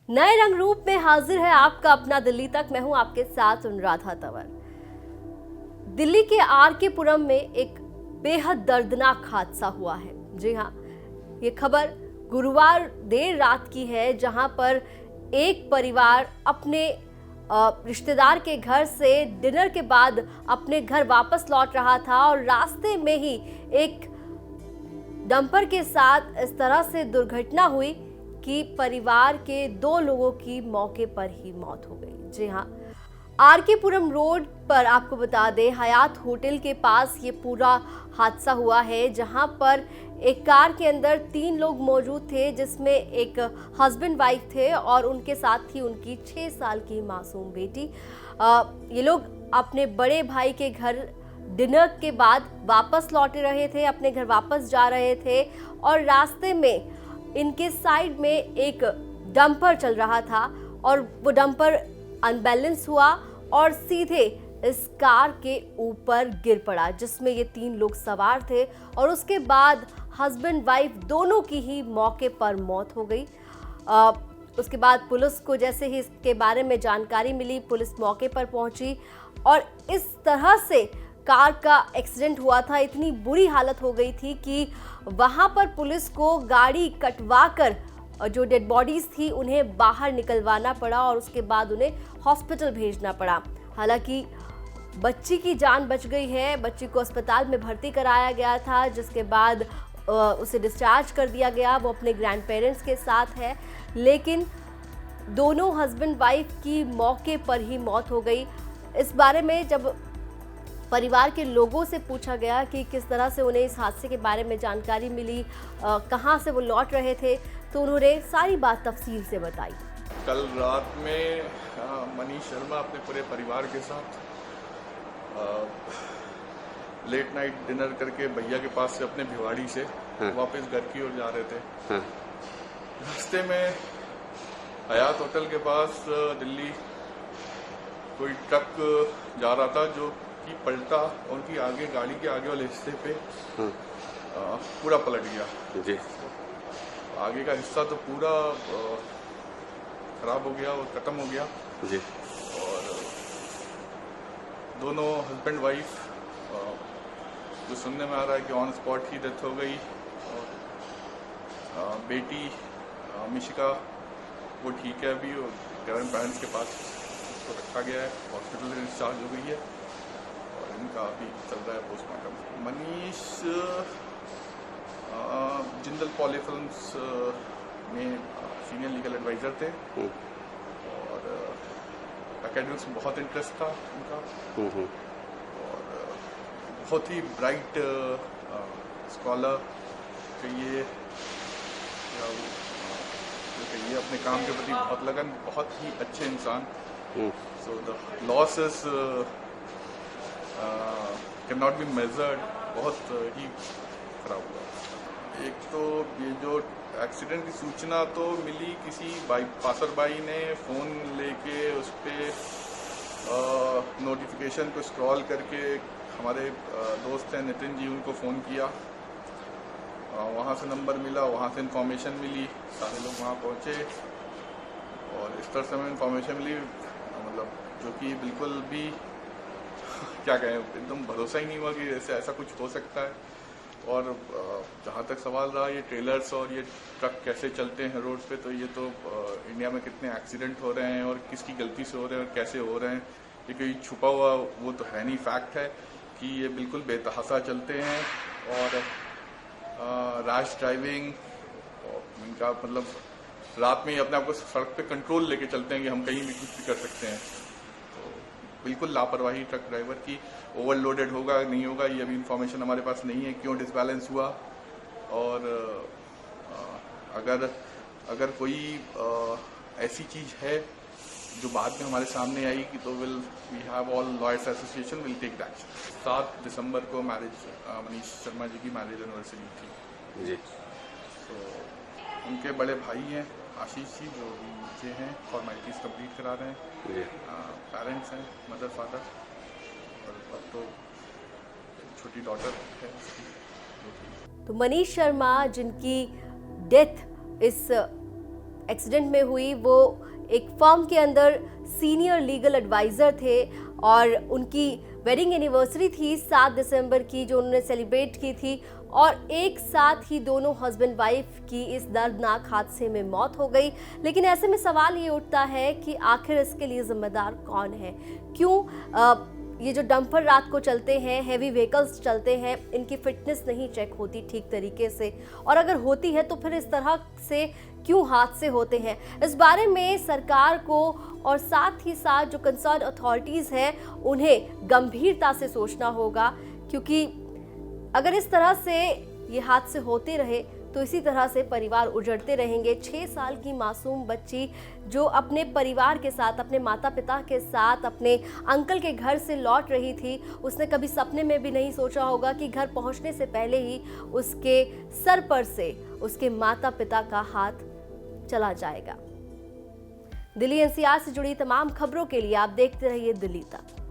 नए रंग रूप में हाजिर है आपका अपना दिल्ली तक। मैं हूं आपके साथ अनुराधा तंवर। दिल्ली के आर के पुरम में एक बेहद दर्दनाक हादसा हुआ है। जी हां, ये खबर गुरुवार देर रात की है, जहां पर एक परिवार अपने रिश्तेदार के घर से डिनर के बाद अपने घर वापस लौट रहा था और रास्ते में ही एक डंपर के साथ इस तरह से दुर्घटना हुई कि परिवार के 2 लोगों की मौके पर ही मौत हो गई। जी हाँ, आर के पुरम रोड पर आपको बता दें, हयात होटल के पास ये पूरा हादसा हुआ है, जहां पर एक कार के अंदर 3 लोग मौजूद थे, जिसमें एक हस्बैंड वाइफ थे और उनके साथ थी उनकी 6 साल की मासूम बेटी। ये लोग अपने बड़े भाई के घर डिनर के बाद वापस लौट रहे थे, अपने घर वापस जा रहे थे और रास्ते में इनके साइड में एक डंपर चल रहा था और वो डंपर अनबैलेंस हुआ और सीधे इस कार के ऊपर गिर पड़ा, जिसमें ये 3 लोग सवार थे और उसके बाद हस्बैंड वाइफ दोनों की ही मौके पर मौत हो गई। उसके बाद पुलिस को जैसे ही इसके बारे में जानकारी मिली, पुलिस मौके पर पहुंची और इस तरह से कार का एक्सीडेंट हुआ था, इतनी बुरी हालत हो गई थी कि वहां पर पुलिस को गाड़ी कटवाकर जो डेड बॉडीज थी उन्हें बाहर निकलवाना पड़ा और उसके बाद उन्हें हॉस्पिटल भेजना पड़ा। हालांकि बच्ची की जान बच गई है, बच्ची को अस्पताल में भर्ती कराया गया था, जिसके बाद उसे डिस्चार्ज कर दिया गया। वो अपने ग्रैंड पेरेंट्स के साथ है, लेकिन दोनों हस्बैंड वाइफ की मौके पर ही मौत हो गई। इस बारे में जब परिवार के लोगों से पूछा गया कि किस तरह से उन्हें इस हादसे के बारे में जानकारी मिली, कहां से वो लौट रहे थे, तो उन्होंने सारी बात तफसील से बताई। कल रात में मनीष शर्मा अपने पूरे परिवार के साथ लेट नाइट डिनर करके भैया के पास से अपने भिवाड़ी से वापस घर की ओर जा रहे थे। रास्ते में हयात होटल के पास दिल्ली कोई ट्रक जा रहा था, जो कि पलटा, उनकी आगे गाड़ी के आगे वाले हिस्से पे पूरा पलट गया। जी, आगे का हिस्सा तो पूरा खराब हो गया और खत्म हो गया। जी, और दोनों हस्बैंड वाइफ, जो सुनने में आ रहा है कि ऑन स्पॉट ही डेथ हो गई। और बेटी मिशिका वो ठीक है अभी, और ग्रैंड पेरेंट्स के पास उसको रखा गया है, हॉस्पिटल में डिस्चार्ज हो गई है और इनका अभी चल रहा है postmortem. Manish Jindal poly films में सीनियर लीगल एडवाइज़र थे और एकेडमिक्स में बहुत इंटरेस्ट था उनका और बहुत ही ब्राइट स्कॉलर कहिए, ये अपने काम के प्रति बहुत लगन, बहुत ही अच्छे इंसान। So the losses can not be measured, बहुत ही खराब हुआ। एक तो ये जो एक्सीडेंट की सूचना तो मिली, किसी पासरबाई ने फ़ोन लेके उस पर नोटिफिकेशन को स्क्रॉल करके हमारे दोस्त हैं नितिन जी, उनको फ़ोन किया, वहाँ से नंबर मिला, वहाँ से इन्फॉर्मेशन मिली, सारे लोग वहाँ पहुँचे और इस तरह से हमें इन्फॉर्मेशन मिली, मतलब जो कि बिल्कुल भी क्या कहें, एकदम भरोसा ही नहीं हुआ कि ऐसा कुछ हो सकता है। और जहाँ तक सवाल रहा ये ट्रेलर्स और ये ट्रक कैसे चलते हैं रोड पे, तो ये तो इंडिया में कितने एक्सीडेंट हो रहे हैं और किसकी गलती से हो रहे हैं और कैसे हो रहे हैं, ये कोई छुपा हुआ वो तो है नहीं। फैक्ट है कि ये बिल्कुल बेतहासा चलते हैं और रैश ड्राइविंग, इनका मतलब रात में ही अपने आप को सड़क पे कंट्रोल लेके चलते हैं कि हम कहीं भी कुछ भी कर सकते हैं। तो बिल्कुल लापरवाही ट्रक ड्राइवर की, ओवरलोडेड होगा नहीं होगा ये अभी इन्फॉर्मेशन हमारे पास नहीं है, क्यों डिसबैलेंस हुआ। और अगर कोई ऐसी चीज़ है जो बाद में हमारे सामने आई कि तो we have all lawyers association will take that. 7 दिसंबर को मैरिज, मनीष शर्मा जी की मैरिज एनिवर्सरी थी जी। तो उनके बड़े भाई हैं आशीष जी, जो नीचे हैं, फॉर्मेलिटीज़ कंप्लीट करा रहे हैं। पेरेंट्स हैं, मदर फादर, और अब तो छोटी डॉटर है उसकी। तो मनीष शर्मा, जिनकी डेथ इस एक्सीडेंट में हुई वो एक फर्म के अंदर सीनियर लीगल एडवाइज़र थे और उनकी वेडिंग एनिवर्सरी थी 7 दिसंबर की, जो उन्होंने सेलिब्रेट की थी और एक साथ ही दोनों हस्बैंड वाइफ की इस दर्दनाक हादसे में मौत हो गई। लेकिन ऐसे में सवाल ये उठता है कि आखिर इसके लिए जिम्मेदार कौन है? क्यों ये जो डंपर रात को चलते हैं, हैवी व्हीकल्स चलते हैं, इनकी फिटनेस नहीं चेक होती ठीक तरीके से, और अगर होती है तो फिर इस तरह से क्यों हादसे होते हैं? इस बारे में सरकार को और साथ ही साथ जो कंसर्न अथॉरिटीज़ हैं उन्हें गंभीरता से सोचना होगा, क्योंकि अगर इस तरह से ये हादसे होते रहे तो इसी तरह से परिवार उजड़ते रहेंगे। 6 साल की मासूम बच्ची जो अपने परिवार के साथ, अपने माता पिता के साथ अपने अंकल के घर से लौट रही थी, उसने कभी सपने में भी नहीं सोचा होगा कि घर पहुंचने से पहले ही उसके सर पर से उसके माता पिता का हाथ चला जाएगा। दिल्ली एनसीआर से जुड़ी तमाम खबरों के लिए आप देखते रहिए दिल्ली तक।